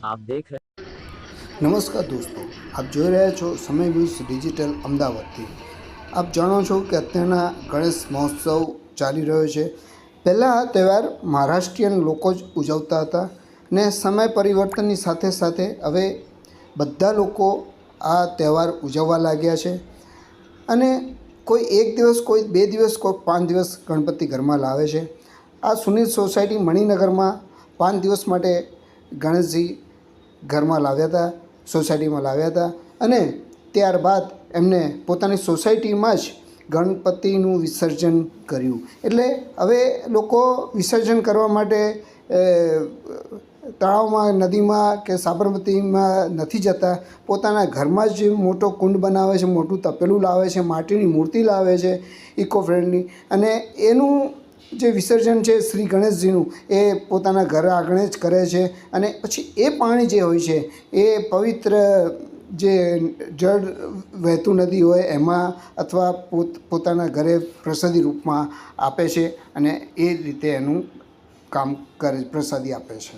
आप देख रहे નમસ્કાર દોસ્તો, આપ જોઈ રહ્યા છો સમય ન્યૂઝ ડિજિટલ અમદાવાદથી। આપ જાણો છો કે અત્યારના ગણેશ મહોત્સવ ચાલી રહ્યો છે। પહેલાં આ તહેવાર મહારાષ્ટ્રીયન લોકો જ ઉજવતા હતા ને સમય પરિવર્તનની સાથે સાથે હવે બધા લોકો આ તહેવાર ઉજવવા લાગ્યા છે અને કોઈ એક દિવસ, કોઈ 2 દિવસ, કોઈ 5 દિવસ ગણપતિ ઘરમાં લાવે છે। આ સુનિલ સોસાયટી મણિનગરમાં 5 દિવસ માટે ગણેશજી ઘરમાં લાવ્યા હતા, સોસાયટીમાં લાવ્યા હતા અને ત્યારબાદ એમને પોતાની સોસાયટીમાં જ ગણપતિનું વિસર્જન કર્યું। એટલે હવે લોકો વિસર્જન કરવા માટે તળાવમાં, નદીમાં કે સાબરમતીમાં નથી જતા, પોતાના ઘરમાં જ મોટો કુંડ બનાવે છે, મોટું તપેલું લાવે છે, માટીની મૂર્તિ લાવે છે ઇકો ફ્રેન્ડલી, અને એનું જે વિસર્જન છે શ્રી ગણેશજીનું એ પોતાના ઘર આંગણે જ કરે છે અને પછી એ પાણી જે હોય છે એ પવિત્ર જે જળ વહેતું નદી હોય એમાં અથવા પોતાના ઘરે પ્રસાદી રૂપમાં આપે છે અને એ રીતે એનું કામ કરે, પ્રસાદી આપે છે।